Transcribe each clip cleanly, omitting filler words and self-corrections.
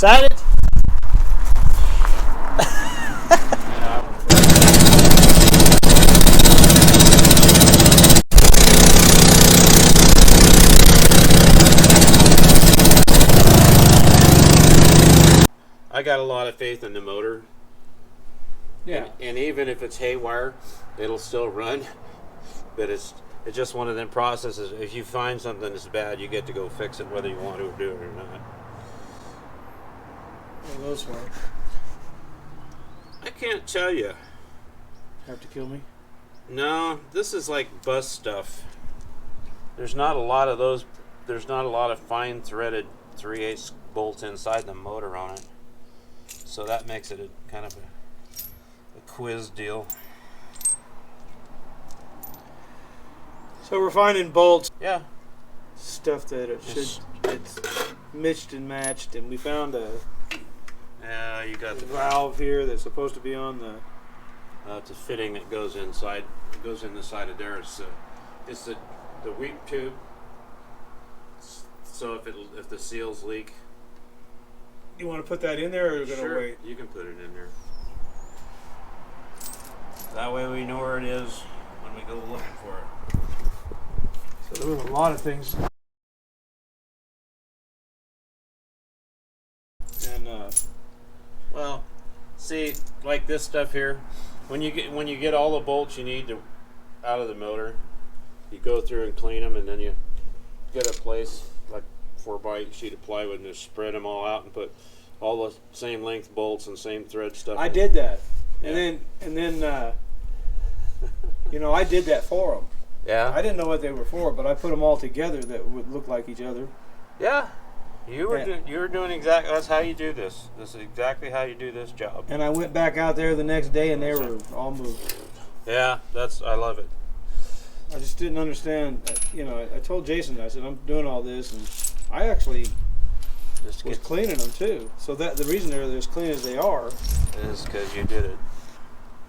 Excited? I got a lot of faith in the motor. Yeah. And even if it's haywire, it'll still run. But it's just one of them processes. If you find something that's bad, you get to go fix it, whether you want to do it or not. What are those for? I can't tell you. Have to kill me? No, this is like bus stuff. There's not a lot of those. There's not a lot of fine threaded 3/8 bolts inside the motor on it. So that makes it a kind of a quiz deal. So we're finding bolts. Yeah. Stuff that it's mixed and matched, and we found a You got the valve here that's supposed to be on the. it's a fitting that goes inside. It goes in the side of there. It's the weep tube. So if the seals leak. You want to put that in there, or are you gonna wait? You can put it in there. That way we know where it is when we go looking for it. So there was a lot of things. And well, see, like this stuff here, when you get all the bolts you need to out of the motor, you go through and clean them, and then you get a place like 4x sheet of plywood and just spread them all out and put all the same length bolts and same thread stuff. I did that, Yeah. and then you know, I did that for them. Yeah. I didn't know what they were for, but I put them all together that would look like each other. Yeah. You were doing exactly. That's how you do this. This is exactly how you do this job. And I went back out there the next day, and they were all moved. Yeah, I love it. I just didn't understand. You know, I told Jason, I said, I'm doing all this, and I actually was cleaning them too. So that the reason they're as clean as they are is because you did it.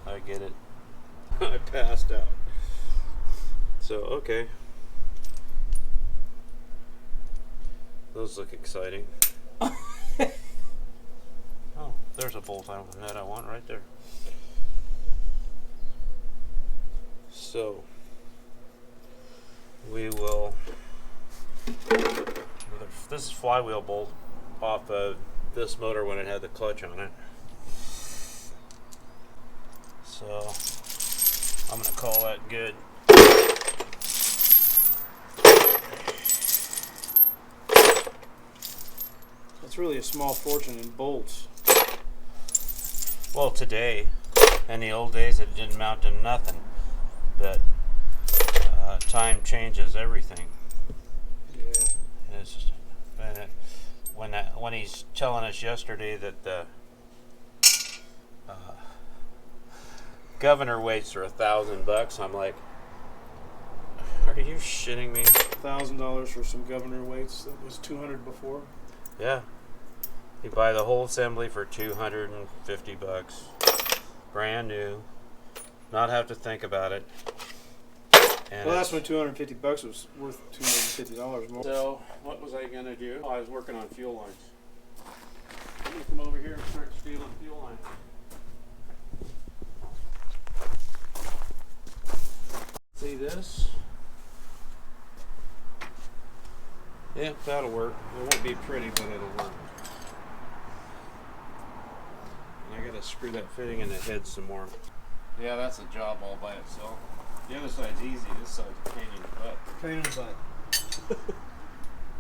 I get it. I passed out. So okay. Those look exciting. Oh, there's a bolt that I want right there. So we will. This is flywheel bolt off of this motor when it had the clutch on it. So I'm gonna call that good. It's really a small fortune in bolts. Well, today, in the old days, it didn't amount to nothing. But time changes everything. Yeah. And it's just, when he's telling us yesterday that the governor weights are $1,000, I'm like, are you shitting me? $1,000 for some governor weights that was $200 before. Yeah. You buy the whole assembly for $250. Brand new. Not have to think about it. And well, that's when $250 was worth $250 more. So, what was I going to do? Oh, I was working on fuel lines. I'm going to come over here and start stealing fuel lines. See this? Yeah, that'll work. It won't be pretty, but it'll work. And I gotta screw that fitting in the head some more. Yeah, that's a job all by itself. The other side's easy. This side's a pain in the butt. Pain in the butt.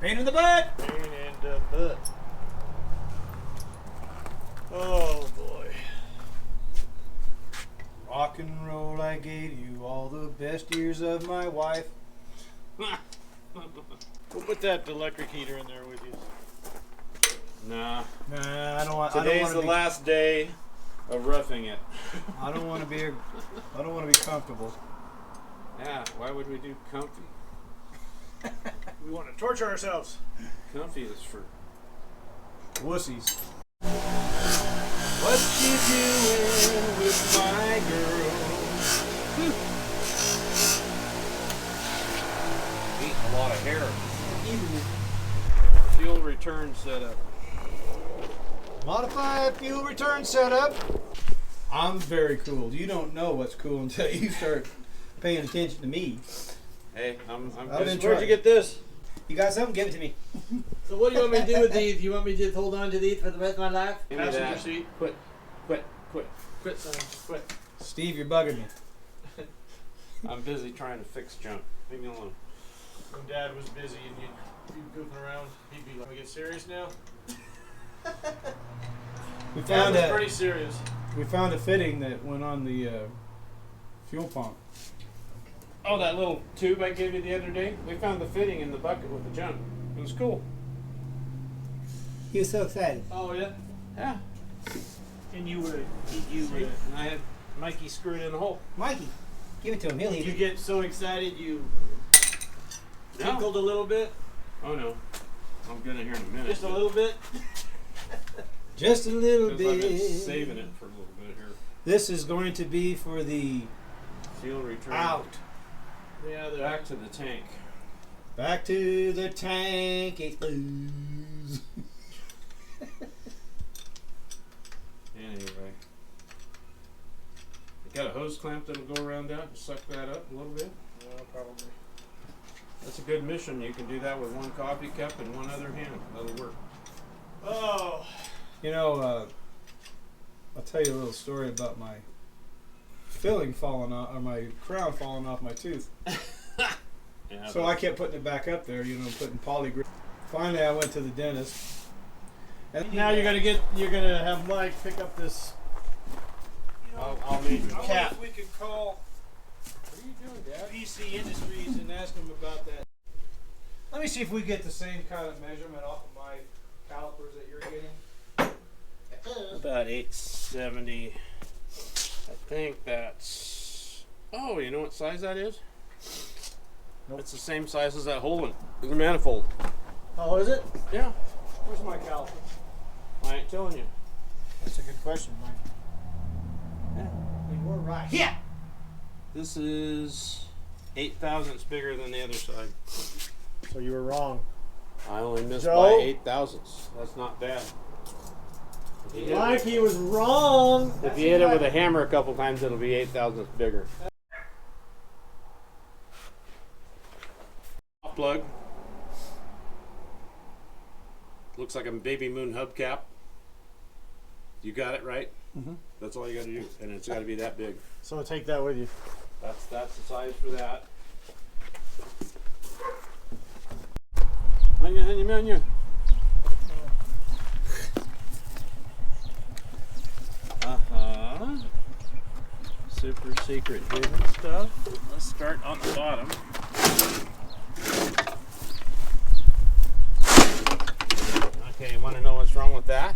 Pain in the butt! Pain in the butt. Oh boy. Rock and roll, I gave you all the best years of my wife. We'll put that electric heater in there with you. Nah. Nah, I don't want. Today's the last day of roughing it. I don't want to be. I don't want to be comfortable. Yeah. Why would we do comfy? We want to torture ourselves. Comfy is for Wussies. what you doing with my girl? Eating a lot of hair. Fuel return setup. Modified fuel return setup. I'm very cool. You don't know what's cool until you start paying attention to me. Hey, I'm I've good. been Where'd you get this? You got something? Give it to me. So what do you want me to do with these? You want me to just hold on to these for the rest of my life? Give me Passenger that. seat. Quit, Son. quit. Steve, you're bugging me. I'm busy trying to fix junk. Leave me alone. When Dad was busy and you'd be goofing around, he'd be like, "Can we get serious now?" We Dad found was a pretty serious. we found a fitting that went on the fuel pump. Oh, that little tube I gave you the other day? We found the fitting in the bucket with the junk. It was cool. He was so excited. Oh yeah. Yeah. And you were. And I had Mikey screwed in the hole. Mikey, give it to him. He'll eat You it. get so excited you No. tinkled a little bit. Oh no. I'm gonna here in a minute. Just a little bit. Just a little 'Cause I've been bit. saving it for a little bit here. This is going to be for the Fuel return. out. Yeah. Back to the tank. Back to the tank. It goes. Anyway. You got a hose clamp that'll go around that and suck that up a little bit? Well, probably. That's a good mission. You can do that with one coffee cup and one other hand. That'll work. Oh. You know, I'll tell you a little story about my filling falling off, or my crown falling off my tooth. Yeah, So I kept putting it back up there, you know, putting polygraph. Finally, I went to the dentist. And Now you're gonna have Mike pick up this. I'll need I wonder Cap. if we could call What are you doing, Dad? PC Industries and ask them about that. Let me see if we get the same kind of measurement off of my calipers that you're getting. About 870. I think that's. Oh, you know what size that is? Nope. It's the same size as that hole in the manifold. Oh, is it? Yeah. Where's my caliper? I ain't telling you. That's a good question, Mike. Yeah. You were right. Yeah. This is 8 thousandths bigger than the other side. So you were wrong. I only missed Joe? by 8 thousandths. That's not bad. If you hit it- Mike, he was wrong. If you hit it with a hammer a couple times, it'll be 8 thousandths bigger. Plug. Looks like a baby moon hubcap. You got it right. Mhm. That's all you got to do, and it's got to be that big. So take that with you. That's the size for that. Menu. Super secret hidden stuff. Let's start on the bottom. Okay, you want to know what's wrong with that?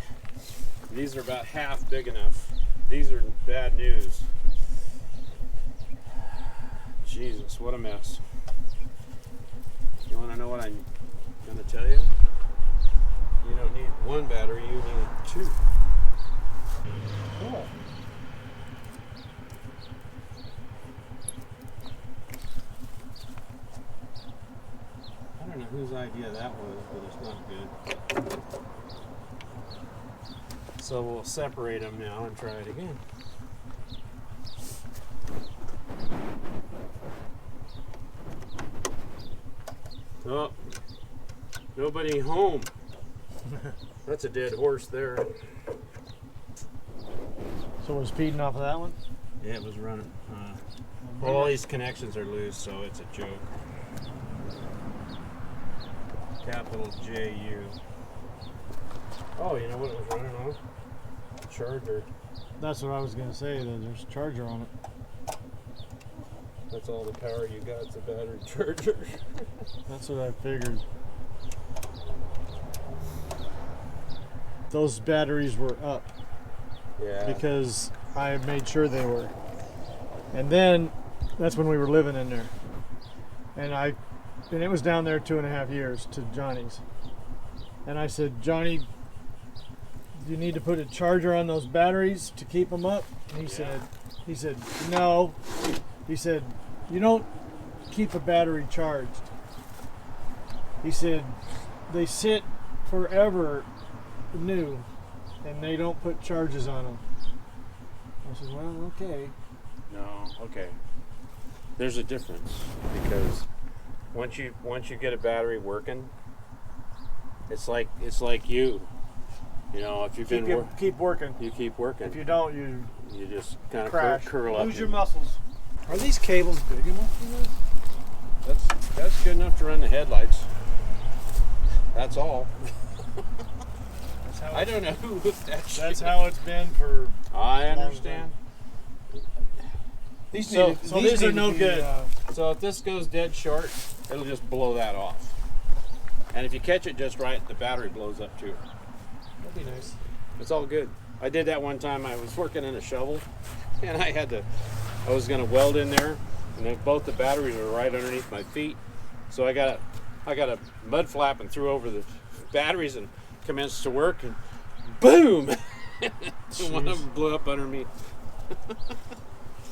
These are about half big enough. These are bad news. Jesus, what a mess. You want to know what I'm going to tell you? You don't need one battery, you need two. Cool. I don't know whose idea that was, but it's not good. So we'll separate them now and try it again. Oh, nobody home. That's a dead horse there. So we're speeding off of that one? Yeah, it was running. All these connections are loose, so it's a joke. Capital J-U. Oh, you know what it was running on? Charger. That's what I was going to say. That there's a charger on it. That's all the power you got. It's a battery charger. That's what I figured. Those batteries were up Yeah. because I made sure they were. And then that's when we were living in there. And it was down there 2.5 years to Johnny's. And I said, Johnny, do you need to put a charger on those batteries to keep them up? And he said, no. He said, you don't keep a battery charged. He said, they sit forever new. and they don't put charges on them. I said, well, okay. No, okay. There's a difference because once you get a battery working, it's like you. You know, if you've been Keep working. you keep working. If you don't, you just kind of crash. curl up. Lose your muscles. Are these cables big enough for this? That's good enough to run the headlights. That's all. That's how I don't know who hooked that shit. That's how it's been for. I understand. These So need, these are need to no be, good. So if this goes dead short, it'll just blow that off. And if you catch it just right, the battery blows up too. That'd be nice. It's all good. I did that one time. I was working in a shovel, and I was going to weld in there, and then both the batteries were right underneath my feet. So I got a mud flap and threw over the batteries and commenced to work, and boom! One of them blew up under me.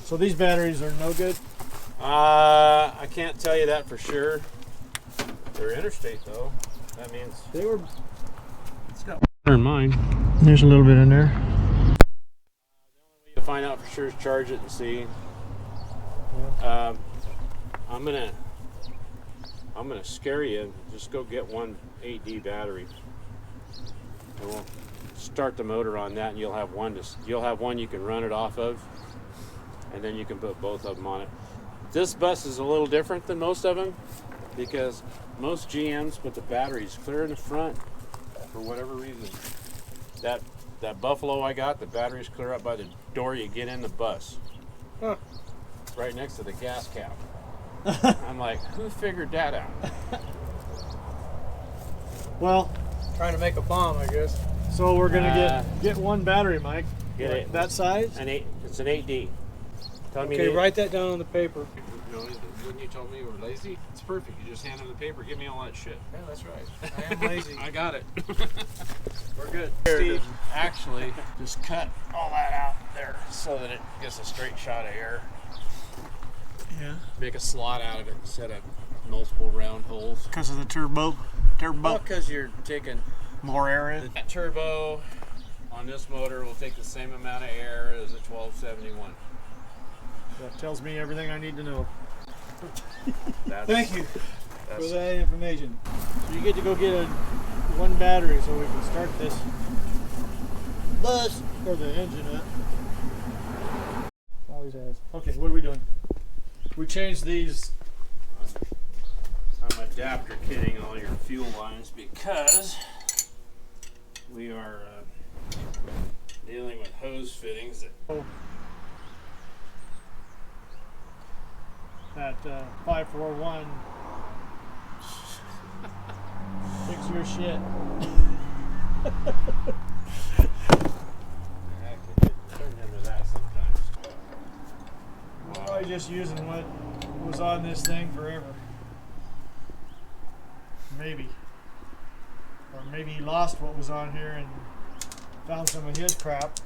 So these batteries are no good. I can't tell you that for sure. They're interstate though. That means They were. it's got water in mine. There's a little bit in there. To find out for sure is charge it and see. I'm gonna scare you. Just go get one 8D battery, and we'll start the motor on that, and you'll have one you can run it off of, and then you can put both of them on it. This bus is a little different than most of them because most GMs put the batteries clear in the front for whatever reason. That Buffalo I got, the batteries clear up by the door you get in the bus. Huh. Right next to the gas cap. I'm like, who figured that out? Well, Trying to make a bomb, I guess. so we're gonna get one battery, Mike. Get Like it. that size. It's an 8D. Tell me Okay, the- write that down on the paper. You know, when you told me you were lazy, it's perfect. You just hand them the paper, give me all that shit. Yeah, that's right. I am lazy. I got it. We're good. Steve, actually, just cut all that out there so that it gets a straight shot of air. Yeah. Make a slot out of it instead of multiple round holes. Because of the turbo. Well, because you're taking More air in. that turbo on this motor will take the same amount of air as a 1271. That tells me everything I need to know. That's, Thank you for That's, that information. So you get to go get one battery so we can start this bus or the engine up. Always has. Okay, what are we doing? We changed these. I'm adapter kitting all your fuel lines because we are dealing with hose fittings that That 541. Fix your shit. I could get turned into that sometimes. We're probably just using what was on this thing forever. Maybe. Or maybe he lost what was on here and found some of his crap.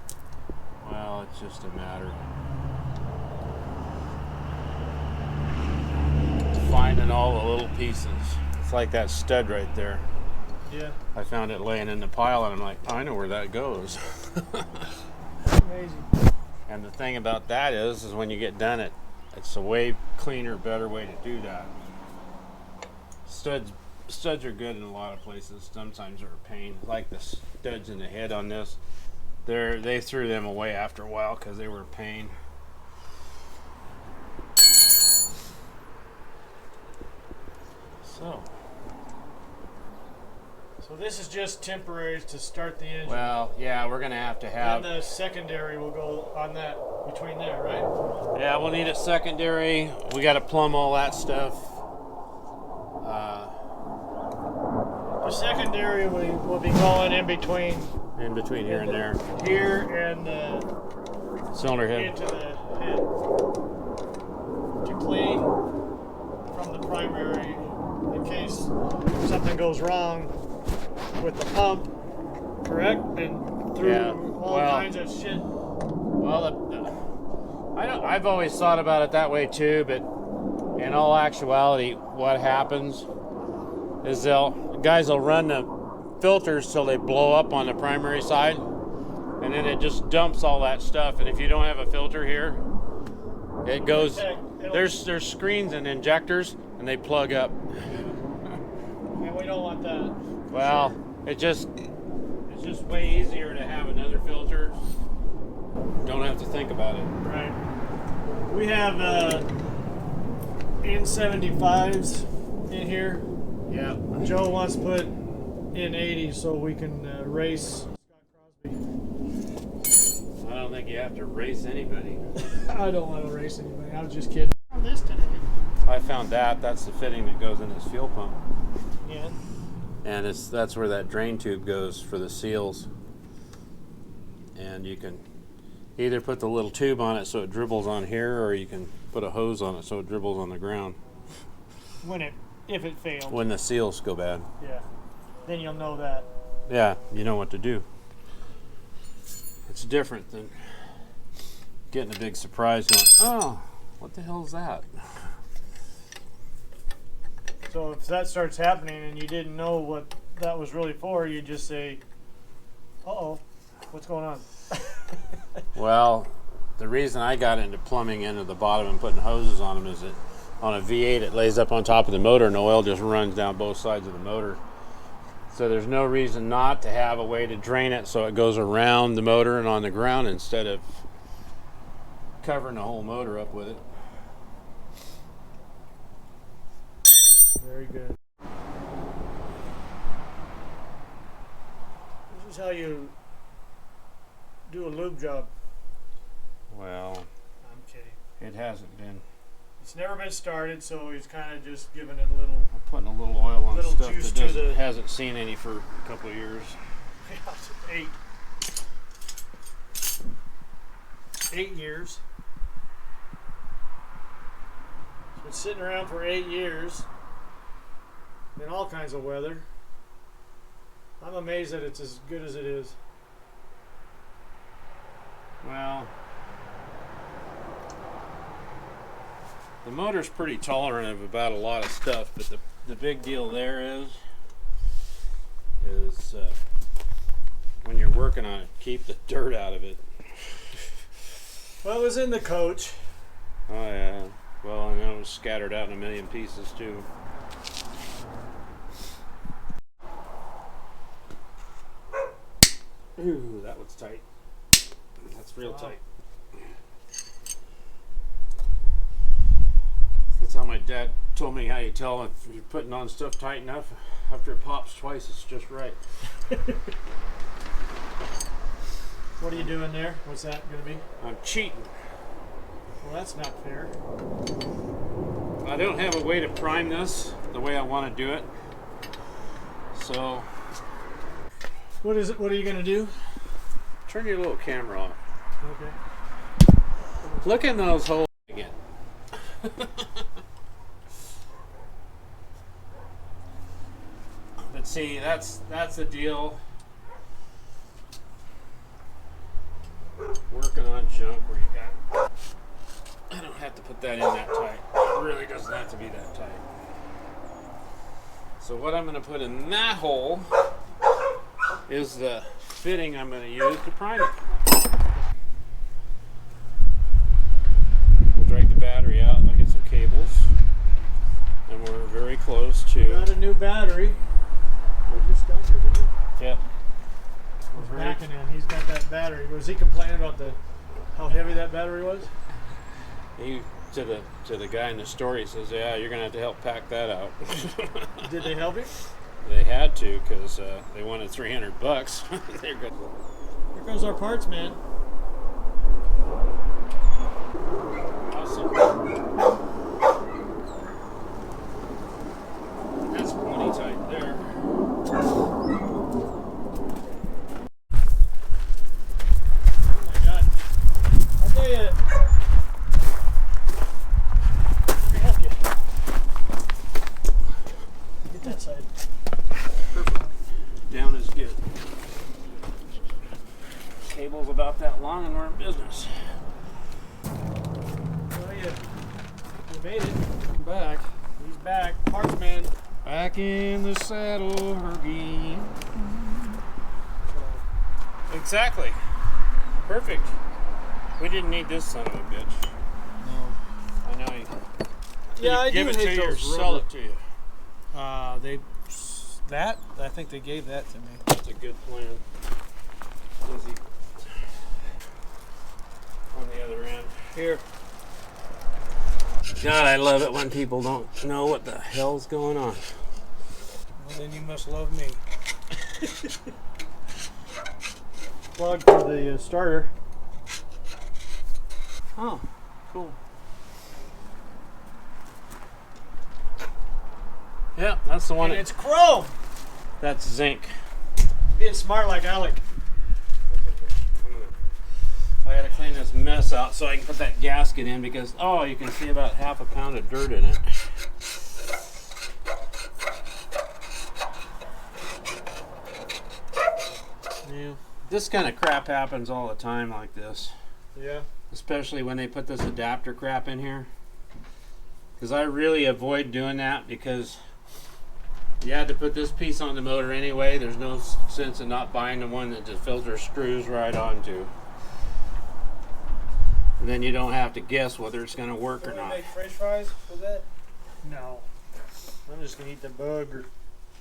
Well, it's just a matter of finding all the little pieces. It's like that stud right there. Yeah. I found it laying in the pile and I'm like, I know where that goes. Amazing. And the thing about that is when you get done it's a way cleaner, better way to do that. Studs are good in a lot of places. Sometimes they're a pain. Like the studs in the head on this, they threw them away after a while because they were a pain. So this is just temporary to start the engine. Well, yeah, we're gonna have to have. And the secondary will go on that between there, right? Yeah, we'll need a secondary. We got to plumb all that stuff. The secondary will be going in between In between here and there. here and the Cylinder head. into the head to clean from the primary in case something goes wrong with the pump, correct? And through Yeah, all well- kinds of shit. Well, I've always thought about it that way too, but in all actuality, what happens is guys will run the filters till they blow up on the primary side, and then it just dumps all that stuff. And if you don't have a filter here, it goes. There's screens and injectors, and they plug up. And we don't want that. Well, it's just way easier to have another filter. Don't have to think about it. Right. We have N75s in here. Yeah. Joe wants to put N80s so we can race Scott Crosby. I don't think you have to race anybody. I don't want to race anybody. I was just kidding. On this today. I found that. That's the fitting that goes in his fuel pump. Yeah. And that's where that drain tube goes for the seals. And you can either put the little tube on it so it dribbles on here, or you can put a hose on it so it dribbles on the ground. If it fails. When the seals go bad. Yeah. Then you'll know that. Yeah, you know what to do. It's different than getting a big surprise going, oh, what the hell is that? So if that starts happening and you didn't know what that was really for, you just say, uh-oh, what's going on? Well, the reason I got into plumbing into the bottom and putting hoses on them is that on a V8 it lays up on top of the motor and the oil just runs down both sides of the motor. So there's no reason not to have a way to drain it so it goes around the motor and on the ground instead of covering the whole motor up with it. Very good. This is how you do a lube job. Well, I'm kidding. it hasn't been. It's never been started, so he's kind of just giving it a little. I'm putting a little oil on Little stuff juice that to hasn't seen any for a couple of years. 8 years. It's been sitting around for 8 years in all kinds of weather. I'm amazed that it's as good as it is. Well, the motor's pretty tolerant of about a lot of stuff, but the big deal there is when you're working on it, keep the dirt out of it. Well, it was in the coach. Oh yeah. Well, and it was scattered out in a million pieces too. Ooh, that was tight. That's real tight. That's how my dad told me how you tell if you're putting on stuff tight enough. After it pops twice, it's just right. What are you doing there? What's that going to be? I'm cheating. Well, that's not fair. I don't have a way to prime this the way I want to do it. So, What is it? What are you going to do? turn your little camera off. Okay. Look in those holes again. But see, that's the deal. Working on junk where you got. I don't have to put that in that tight. It really doesn't have to be that tight. So what I'm going to put in that hole is the fitting I'm going to use to prime it. We'll drag the battery out and I'll get some cables. And we're very close to. Got a new battery. We just got here, didn't we? Yep. He's backing in. He's got that battery. Was he complaining about how heavy that battery was? He to the guy in the store, he says, "Yeah, you're gonna have to help pack that out." Did they help you? They had to because they wanted $300. They're good. Here goes our parts man. Awesome. That's plenty tight there. Oh my God! I'll tell you. Let me help you. Get that side. Perfect. Down is good. Cable's about that long and we're in business. Well, you made it. Come back. He's back. Parts man. Back in the saddle again. Exactly. Perfect. We didn't need this son of a bitch. No. I know you. Yeah, I give do it to hate you or those sell rubber- it to you. I think they gave that to me. That's a good plan. Easy. On the other end. Here. God, I love it when people don't know what the hell's going on. Well, then you must love me. Plug for the starter. Oh, cool. Yeah, that's the one. And it's chrome. That's zinc. Being smart like Alec. I gotta clean this mess out so I can put that gasket in because, oh, you can see about half a pound of dirt in it. Yeah. This kind of crap happens all the time like this. Yeah. Especially when they put this adapter crap in here. Because I really avoid doing that because you had to put this piece on the motor anyway. There's no sense in not buying the one that the filter screws right onto. And then you don't have to guess whether it's going to work or Can we not. make French fries with that? No. I'm just gonna eat the booger.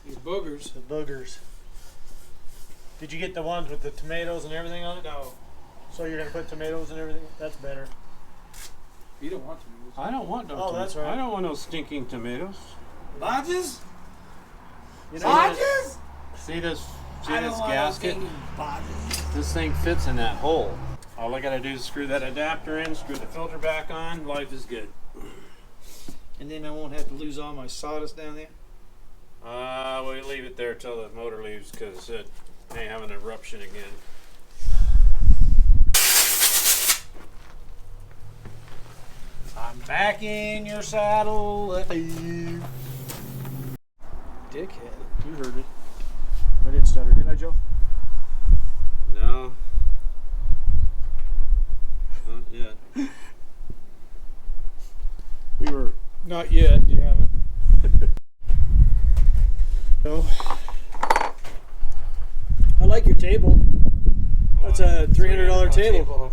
These boogers. The boogers. Did you get the ones with the tomatoes and everything on it? No. So you're gonna put tomatoes and everything? That's better. You don't want tomatoes. I don't want those. Oh, that's right. I don't want those stinking tomatoes. Bodges? You Bodges? See this? See I don't this want gasket? no bodges. This thing fits in that hole. All I gotta do is screw that adapter in, screw the filter back on. Life is good. And then I won't have to lose all my sawdust down there? We leave it there till the motor leaves because it may have an eruption again. I'm back in your saddle. Dickhead. You heard it. I didn't stutter, did I, Joe? No. Not yet. We were. Not yet, you haven't. No. I like your table. That's a $300 table.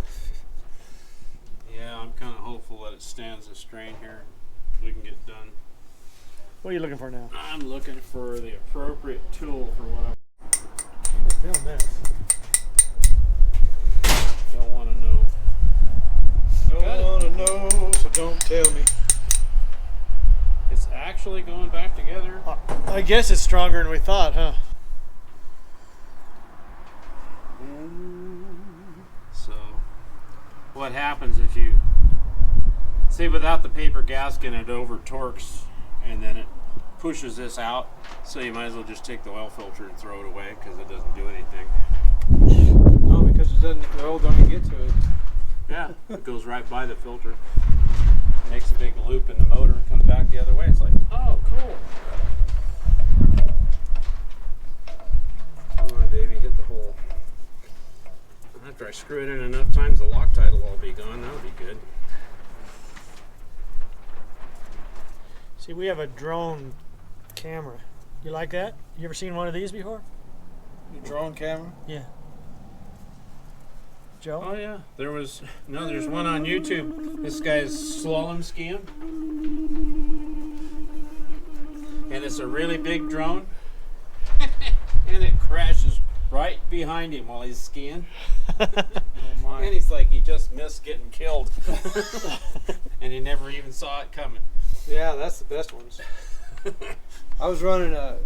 Yeah, I'm kind of hopeful that it stands the strain here. We can get it done. What are you looking for now? I'm looking for the appropriate tool for what I'm gonna film this. I don't want to know. Don't want to know, so don't tell me. It's actually going back together. I guess it's stronger than we thought, huh? So, what happens if you see without the paper gasket, it over torques and then it pushes this out? So you might as well just take the oil filter and throw it away because it doesn't do anything. No, because it doesn't. The oil don't even get to it. Yeah, it goes right by the filter, makes a big loop in the motor, and comes back the other way. It's like, oh, cool. Come on, baby, hit the hole. After I screw it in enough times, the Loctite will all be gone. That'll be good. See, we have a drone camera. You like that? You ever seen one of these before? Your drone camera? Yeah. Joe? Oh yeah, there's one on YouTube. This guy's slalom skiing, and it's a really big drone, and it crashes right behind him while he's skiing. Oh my. And he's like, he just missed getting killed, and he never even saw it coming. Yeah, that's the best ones. I was running I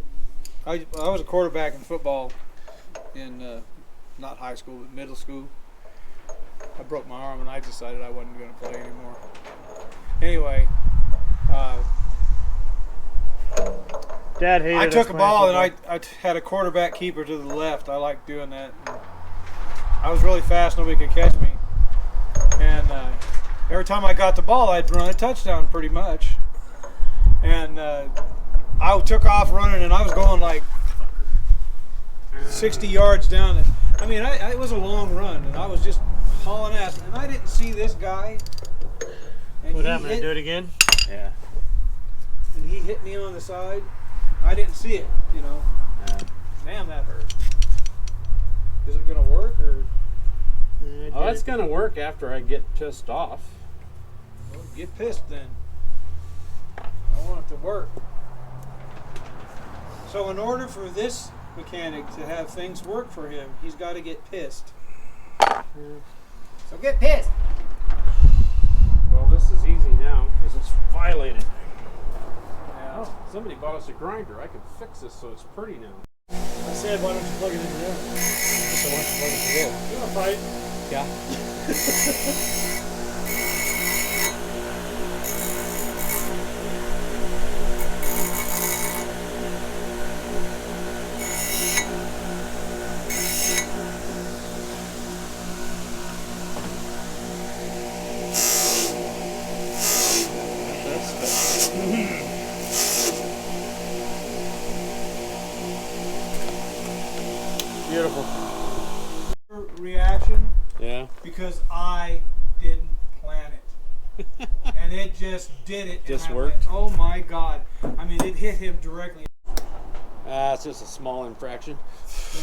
was a quarterback in football in not high school but middle school. I broke my arm and I decided I wasn't going to play anymore. Anyway, Dad hated I us took a playing ball and football. I had a quarterback keeper to the left. I liked doing that. I was really fast, nobody could catch me. And every time I got the ball, I'd run a touchdown pretty much. And I took off running and I was going like 60 yards down it. I mean, it was a long run and I was just hauling ass. And I didn't see this guy. And What he happened? hit- Do it again? Yeah. And he hit me on the side. I didn't see it, you know. Damn, that hurt. Is it gonna work or? Oh, that's gonna work after I get pissed off. Well, get pissed then. I want it to work. So in order for this mechanic to have things work for him, he's got to get pissed. So get pissed. Well, this is easy now because it's violated. Yeah. Oh, somebody bought us a grinder. I can fix this so it's pretty now. I said, why don't you plug it in there? So once you plug it through. You want to fight? Yeah. Beautiful. Reaction Yeah. because I didn't plan it. And it just did it. Just and I worked? Went, oh my God. I mean, it hit him directly. It's just a small infraction.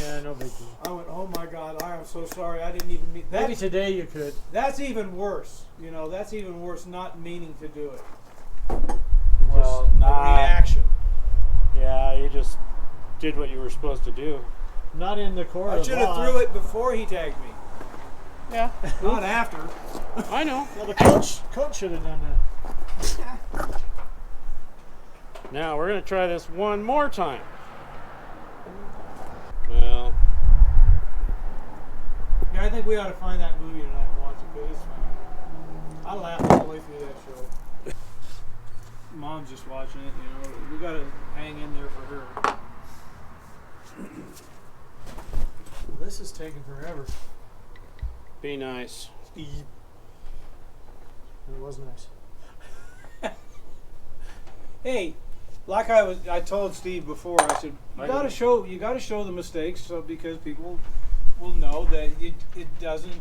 Yeah, no big deal. I went, oh my God, I am so sorry. I didn't even mean that. Maybe today you could. That's even worse. You know, that's even worse not meaning to do it. Well, A reaction. Yeah, you just did what you were supposed to do. Not in the core I of should have law. threw it before he tagged me. Yeah. Not after. I know. Well, the coach should have done that. Now we're gonna try this one more time. Well, Yeah, I think we ought to find that movie tonight and watch it because it's funny. I laughed all the way through that show. Mom's just watching it, you know. We got to hang in there for her. Well, this is taking forever. be nice. It was nice. Hey, like I told Steve before, I said you got to show the mistakes, so because people will know that it doesn't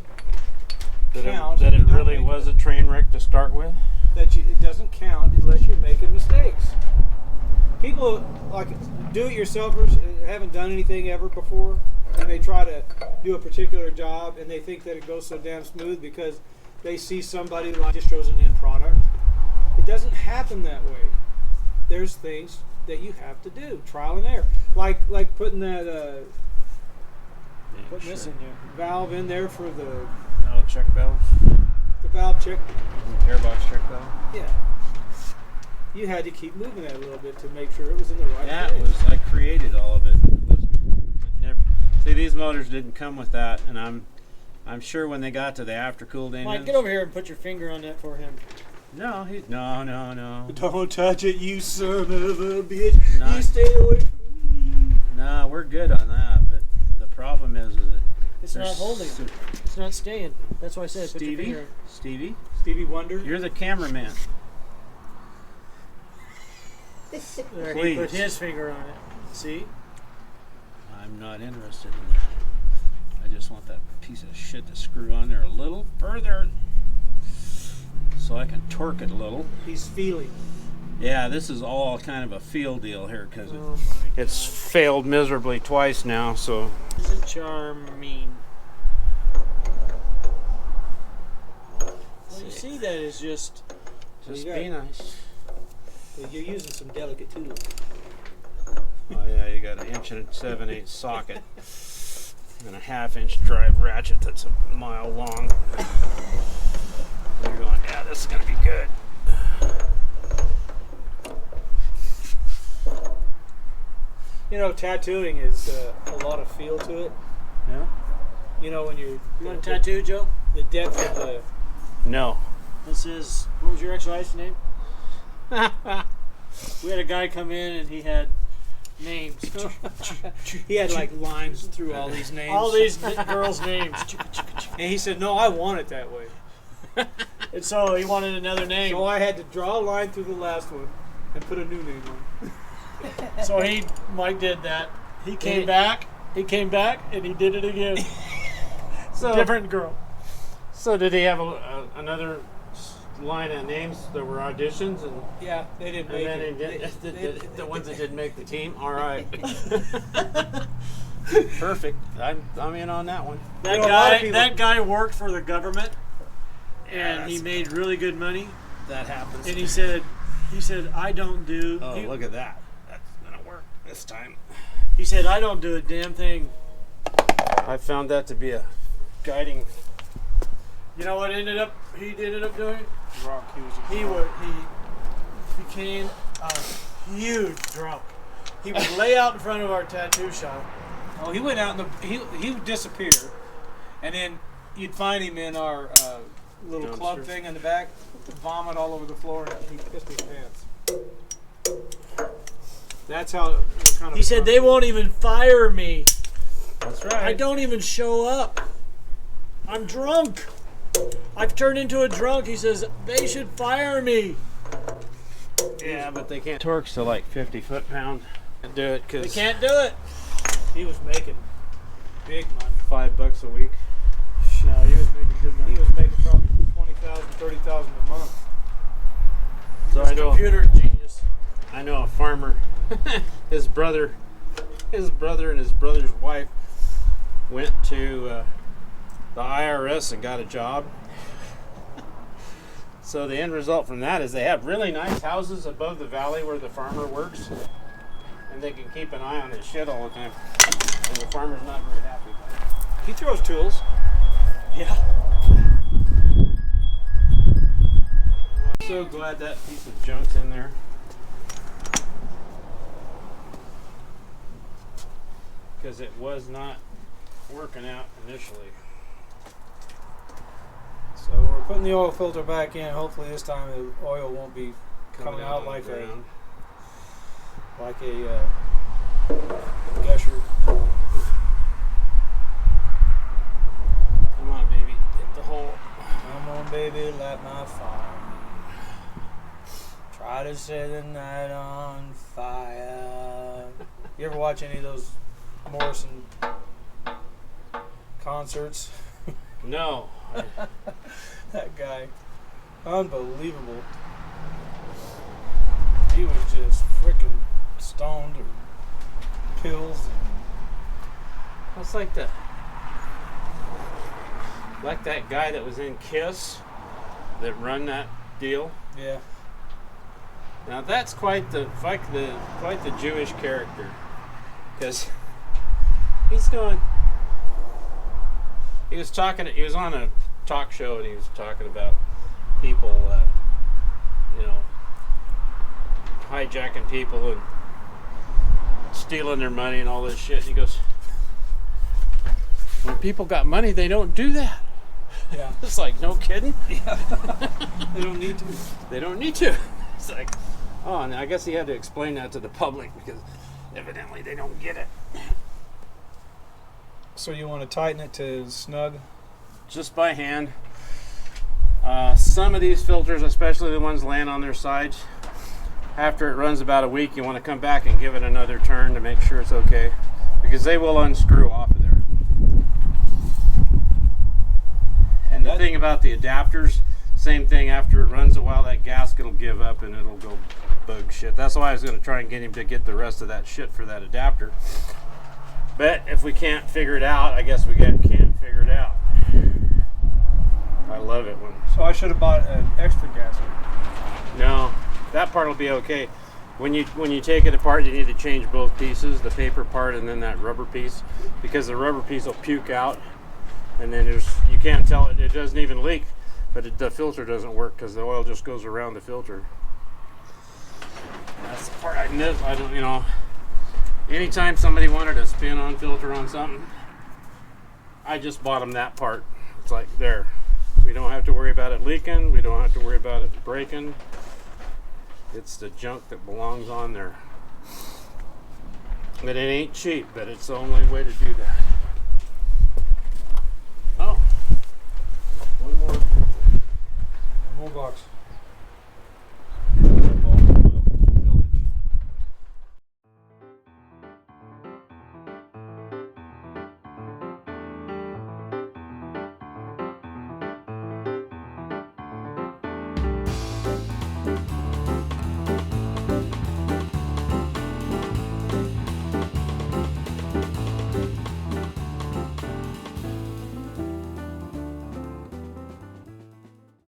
count. That if it you're not really making was a train wreck to start with. it doesn't count unless you're making mistakes. People like do-it-yourselfers haven't done anything ever before, and they try to do a particular job, and they think that it goes so damn smooth because they see somebody like just shows an end product. It doesn't happen that way. There's things that you have to do, trial and error, like putting that putting this valve in there for the Check valves. valve check. Airbox check valve. Yeah. You had to keep moving that a little bit to make sure it was in the right Yeah, place. I created all of it. See, these motors didn't come with that, and I'm sure when they got to the after-cooled engines. Mike, get over here and put your finger on that for him. No. Don't touch it, you son of a bitch. Not- You stay away from me. No, we're good on that. But the problem is that It's there's not holding. It's not staying. That's why I said put your Stevie, finger. Stevie Wonder. you're the cameraman. There, he Please. put his finger on it. See? I'm not interested in that. I just want that piece of shit to screw on there a little further so I can torque it a little. He's feeling. Yeah, this is all kind of a feel deal here because Oh my it's failed miserably twice now. So This is charming. Well, you see that is just just you be nice. You're using some delicate tools. Oh yeah, you got an 1 7/8 socket and a 1/2 drive ratchet that's a mile long. And you're going, yeah, this is gonna be good. You know, tattooing is a lot of feel to it. Yeah. You know, when you're You want a tattoo, Joe? the depth of the. No. This is, what was your ex-wife's name? We had a guy come in and he had names. He had like lines through all these names. All these girls' names. And he said, "No, I want it that way." And so he wanted another name. So I had to draw a line through the last one and put a new name on. So Mike did that. He came back and he did it again. So Different girl. So did he have another line of names that were auditions and? Yeah, they didn't And make then it. the ones that didn't make the team. All right. Perfect. I'm in on that one. You know, a lot of people- That guy worked for the government, and Yeah, he made really good money. That happens. And he said, I don't do. Oh, look at that. That's gonna work this time. He said, I don't do a damn thing. I found that to be a guiding. You know what he ended up doing? Rock, He became a huge drunk. He would lay out in front of our tattoo shop. Oh, he went out in he would disappear, and then you'd find him in our little club Dumpster. thing in the back, vomit all over the floor, and he pissed his pants. That's how. What kind of He said they won't even fire me. That's right. I don't even show up. I'm drunk. I've turned into a drunk. He says they should fire me. Yeah, but they can't. Torques to like 50 foot-pound. Can't do it They because can't do it. He was making big money. $5 a week. No, he was making good money. He was making probably $20,000, $30,000 a month. So I know. Computer genius. I know a farmer. his brother and his brother's wife went to the IRS and got a job. So the end result from that is they have really nice houses above the valley where the farmer works, and they can keep an eye on his shit all the time. And the farmer's not very happy about it. He throws tools. Yeah. I'm so glad that piece of junk's in there. Because it was not working out initially. So we're putting the oil filter back in. Hopefully this time the oil won't be coming out on like the ground. a gusher. Come on, baby. Hit the hole. Come on, baby, light my fire. Try to set the night on fire. You ever watch any of those Morrison concerts? No. That guy, unbelievable. He was just freaking stoned or pills. It's like that guy that was in Kiss that run that deal. Yeah. Now that's quite the Jewish character, because he's going. He was on a talk show and he was talking about people, hijacking people and stealing their money and all this shit. And he goes, when people got money, they don't do that. Yeah. It's like, no kidding. They don't need to. They don't need to. It's like, oh, and I guess he had to explain that to the public because evidently they don't get it. So you want to tighten it to snug? Just by hand. Some of these filters, especially the ones laying on their sides, after it runs about a week, you want to come back and give it another turn to make sure it's okay, because they will unscrew off of there. And the thing about the adapters, same thing, after it runs a while, that gasket will give up and it'll go bug shit. That's why I was going to try and get him to get the rest of that shit for that adapter. But if we can't figure it out, I guess we can't figure it out. I love it when... So I should have bought an extra gasket. No, that part will be okay. When you take it apart, you need to change both pieces, the paper part and then that rubber piece, because the rubber piece will puke out, and then you can't tell it doesn't even leak, but the filter doesn't work because the oil just goes around the filter. That's the part I miss. I don't, anytime somebody wanted a spin-on filter on something, I just bought them that part. It's like, there. We don't have to worry about it leaking. We don't have to worry about it breaking. It's the junk that belongs on there. But it ain't cheap, but it's the only way to do that.